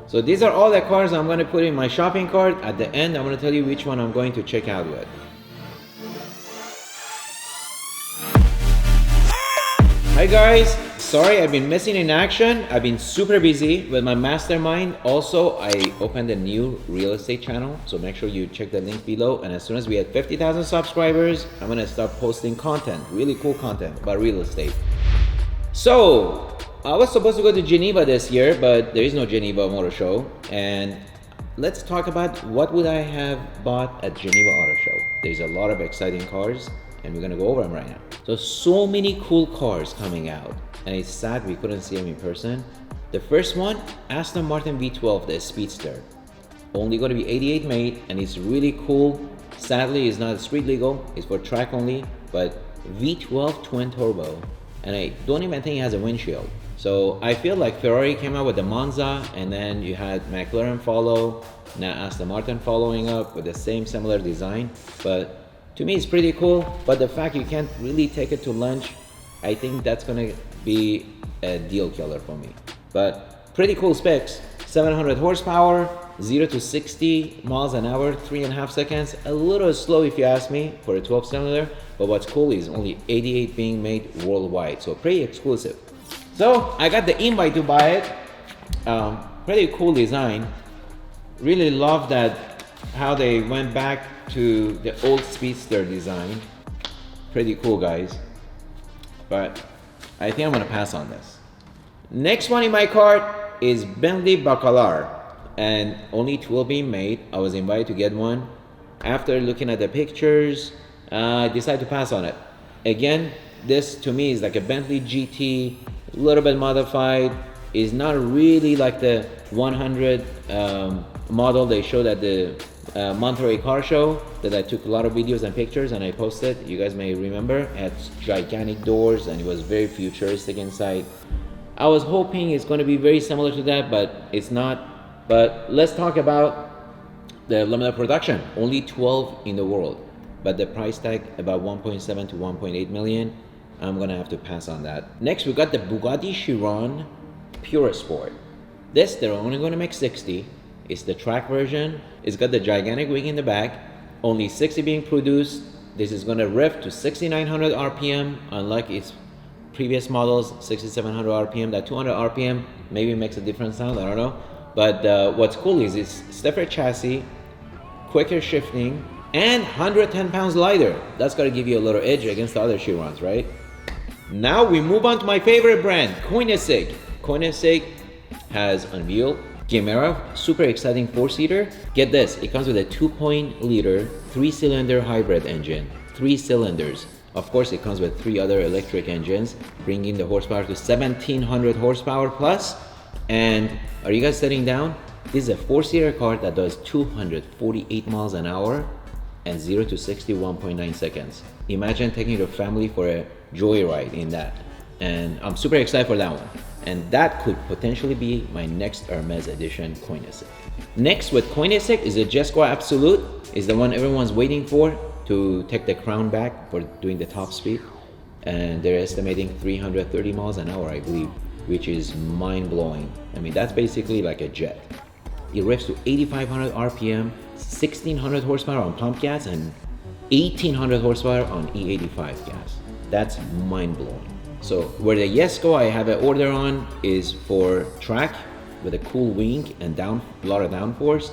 So these are all the cars I'm going to put in my shopping cart. At the end, I'm going to tell you which one I'm going to check out with. Hi guys, sorry I've been missing in action. I've been super busy with my mastermind. Also, I opened a new real estate channel, so make sure you check the link below. And as soon as we hit 50,000 subscribers, I'm gonna start posting content, really cool content about real estate. So I was supposed to go to Geneva this year, but there is no Geneva Motor Show. And let's talk about what would I have bought at Geneva Auto Show. There's a lot of exciting cars, and we're gonna go over them right now. So many cool cars coming out, and it's sad we couldn't see them in person. The first one, Aston Martin V12, the Speedster. Only gonna be 88 made, and it's really cool. Sadly, it's not street legal, it's for track only, but V12 twin turbo. And I don't even think it has a windshield. So I feel like Ferrari came out with the Monza, and then you had McLaren follow, now Aston Martin following up with the same similar design. But to me, it's pretty cool, but the fact you can't really take it to lunch, I think that's gonna be a deal killer for me. But pretty cool specs. 700 horsepower, 0 to 60 miles an hour, 3.5 seconds. A little slow if you ask me for a 12-cylinder, but what's cool is only 88 being made worldwide, so pretty exclusive. So I got the invite to buy it. Pretty cool design. Really love that how they went back to the old Speedster design. Pretty cool, guys. But I think I'm gonna pass on this. Next one in my cart is Bentley Buckle R, and only 12 being made. I was invited to get one. After looking at the pictures, I decided to pass on it. Again, this to me is like a Bentley GT, a little bit modified. Is not really like the 100 model they showed at the Monterey car show that I took a lot of videos and pictures and I posted. You guys may remember. It had gigantic doors and it was very futuristic inside. I was hoping it's going to be very similar to that, but it's not. But let's talk about the limited production. Only 12 in the world, but the price tag about 1.7 to 1.8 million. I'm gonna have to pass on that. Next, we got the Bugatti Chiron Pure Sport. This, they're only gonna make 60. It's the track version. It's got the gigantic wing in the back. Only 60 being produced. This is gonna rev to 6,900 RPM, unlike its previous models, 6,700 RPM. That 200 RPM maybe makes a different sound, I don't know. But what's cool is it's stiffer chassis, quicker shifting, and 110 pounds lighter. That's gotta give you a little edge against the other Chirons, right? Now we move on to my favorite brand, Koenigsegg. Koenigsegg has unveiled Geneva, super exciting 4-seater. Get this, it comes with a 2.0-liter 3-cylinder hybrid engine. 3 cylinders. Of course, it comes with 3 other electric engines, bringing the horsepower to 1,700 horsepower plus. And are you guys sitting down? This is a 4-seater car that does 248 miles an hour and 0 to 60 1.9 seconds. Imagine taking your family for a joyride in that. And I'm super excited for that one. And that could potentially be my next Hermes edition Koenigsegg. Next with Koenigsegg is the Jesco Absolute. Is the one everyone's waiting for to take the crown back for doing the top speed. And they're estimating 330 miles an hour, I believe, which is mind-blowing. I mean, that's basically like a jet. It revs to 8,500 RPM, 1,600 horsepower on pump gas, and 1,800 horsepower on E85 gas. That's mind-blowing. So where the Jesco I have an order on is for track with a cool wing and a lot of downforce.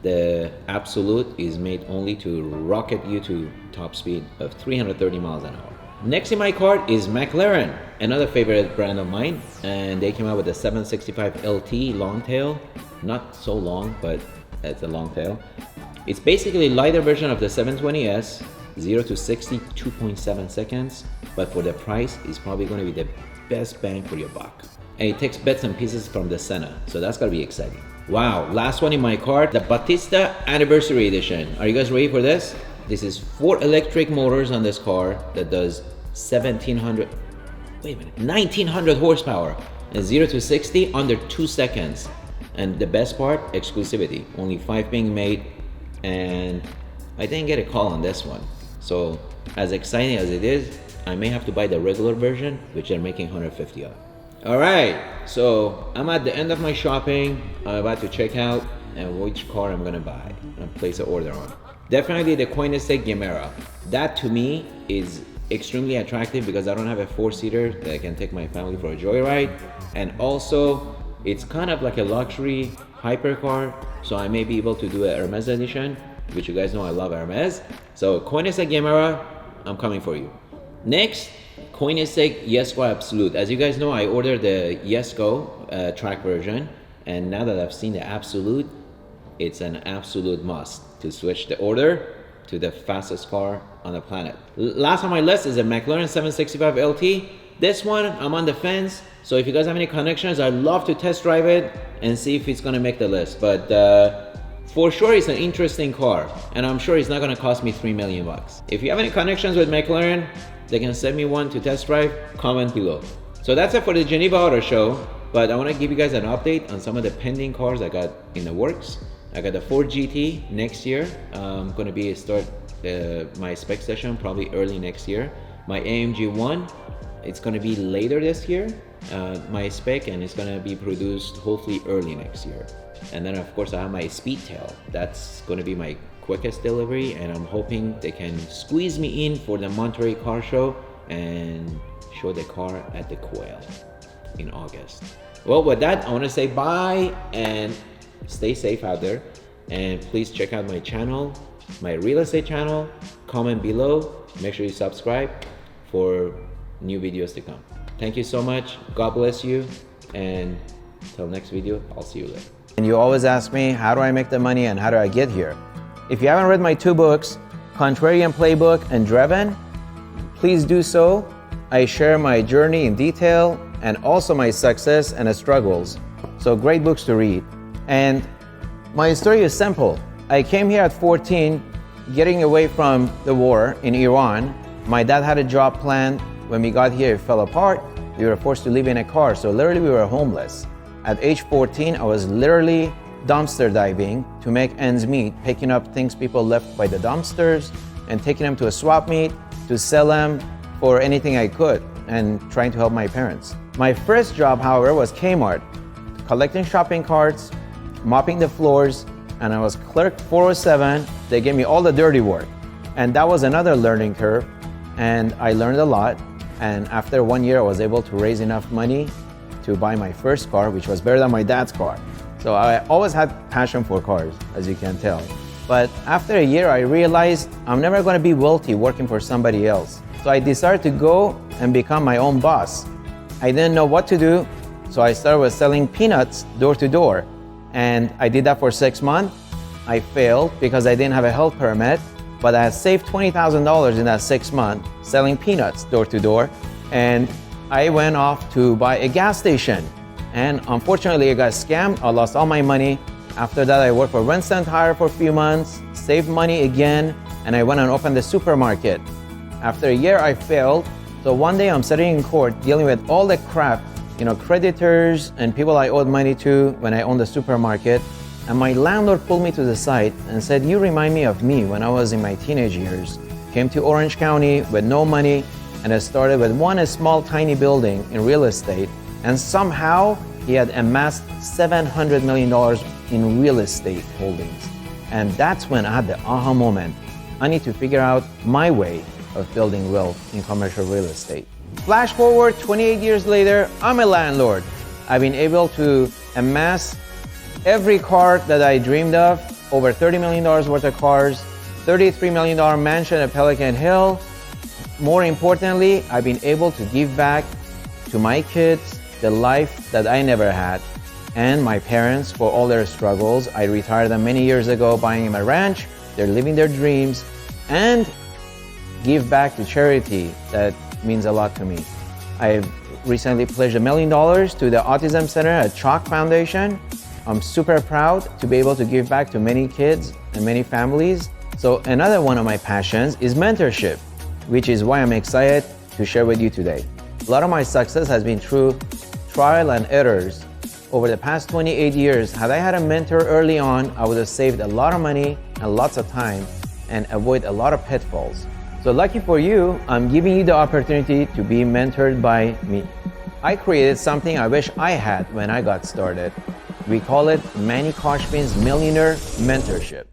The Absolute is made only to rocket you to top speed of 330 miles an hour. Next in my cart is Mclaren, another favorite brand of mine, and they came out with a 765 LT long tail. Not so long, but it's a long tail. It's basically a lighter version of the 720S, 0 to 60 2.7 seconds, but for the price, it's probably going to be the best bang for your buck. And it takes bits and pieces from the Senna, so that's going to be exciting. Wow, last one in my cart, the Patita Anniversary Edition. Are you guys ready for this? This is 4 electric motors on this car that does 1,900 horsepower and 0 to 60 under 2 seconds. And the best part, exclusivity. Only 5 being made, and I didn't get a call on this one. So as exciting as it is, I may have to buy the regular version, which they're making 150 of. All right, so I'm at the end of my shopping. I'm about to check out and which car I'm gonna buy and place an order on. Definitely the Koenigsegg Gemera. That to me is extremely attractive because I don't have a 4-seater that I can take my family for a joyride, and also it's kind of like a luxury hypercar, so I may be able to do a Hermes edition, which you guys know I love Hermes. So Koenigsegg Gemera, I'm coming for you. Next, Koenigsegg Jesko Absolute. As you guys know, I ordered the Jesko track version, and now that I've seen the Absolute, it's an absolute must to switch the order to the fastest car on the planet. Last on my list is a McLaren 765 LT. This one, I'm on the fence, so if you guys have any connections, I'd love to test drive it and see if it's gonna make the list. But for sure, it's an interesting car, and I'm sure it's not gonna cost me $3 million. If you have any connections with McLaren, they can send me one to test drive, comment below. So that's it for the Geneva Auto Show, but I wanna give you guys an update on some of the pending cars I got in the works. I got the Ford GT next year. I'm gonna start my spec session probably early next year. My AMG 1, it's gonna be later this year, my spec, and it's gonna be produced hopefully early next year. And then of course I have my Speedtail. That's gonna be my quickest delivery, and I'm hoping they can squeeze me in for the Monterey Car Show and show the car at the Quail in August. Well, with that, I wanna say bye and stay safe out there, and please check out my channel, my real estate channel. Comment below, make sure you subscribe for new videos to come. Thank you so much, God bless you, and till next video, I'll see you later. And you always ask me, how do I make the money and how do I get here? If you haven't read my 2 books, Contrarian Playbook and Driven, please do so. I share my journey in detail and also my success and struggles. So great books to read. And my story is simple. I came here at 14, getting away from the war in Iran. My dad had a job plan. When we got here, it fell apart. We were forced to live in a car, so literally we were homeless. At age 14, I was literally dumpster diving to make ends meet, picking up things people left by the dumpsters and taking them to a swap meet to sell them for anything I could, and trying to help my parents. My first job, however, was Kmart, collecting shopping carts, mopping the floors, and I was clerk 407. They gave me all the dirty work. And that was another learning curve, and I learned a lot. And after 1 year, I was able to raise enough money to buy my first car, which was better than my dad's car. So I always had passion for cars, as you can tell. But after a year, I realized I'm never gonna be wealthy working for somebody else. So I decided to go and become my own boss. I didn't know what to do, so I started with selling peanuts door to door. And I did that for 6 months. I failed because I didn't have a health permit, but I had saved $20,000 in that 6 months selling peanuts door to door. And I went off to buy a gas station. And unfortunately, I got scammed. I lost all my money. After that, I worked for Winston Tire for a few months, saved money again, and I went and opened a supermarket. After a year, I failed. So one day I'm sitting in court dealing with all the crap, creditors and people I owed money to when I owned the supermarket. And my landlord pulled me to the side and said, "You remind me of me when I was in my teenage years. Came to Orange County with no money, and I started with one small tiny building in real estate. And somehow he had amassed $700 million in real estate holdings." And that's when I had the aha moment. I need to figure out my way of building wealth in commercial real estate. Flash forward 28 years later, I'm a landlord. I've been able to amass every car that I dreamed of, over $30 million worth of cars, $33 million mansion at Pelican Hill. More importantly, I've been able to give back to my kids the life that I never had, and my parents for all their struggles. I retired them many years ago, buying them a ranch. They're living their dreams, and give back to charity. That means a lot to me. I've recently pledged $1 million to the Autism Center at Chalk Foundation. I'm super proud to be able to give back to many kids and many families. So another one of my passions is mentorship, which is why I'm excited to share with you today. A lot of my success has been through trial and errors. Over the past 28 years, had I had a mentor early on, I would have saved a lot of money and lots of time and avoid a lot of pitfalls. So lucky for you, I'm giving you the opportunity to be mentored by me. I created something I wish I had when I got started. We call it Manny Khoshbin's Millionaire Mentorship.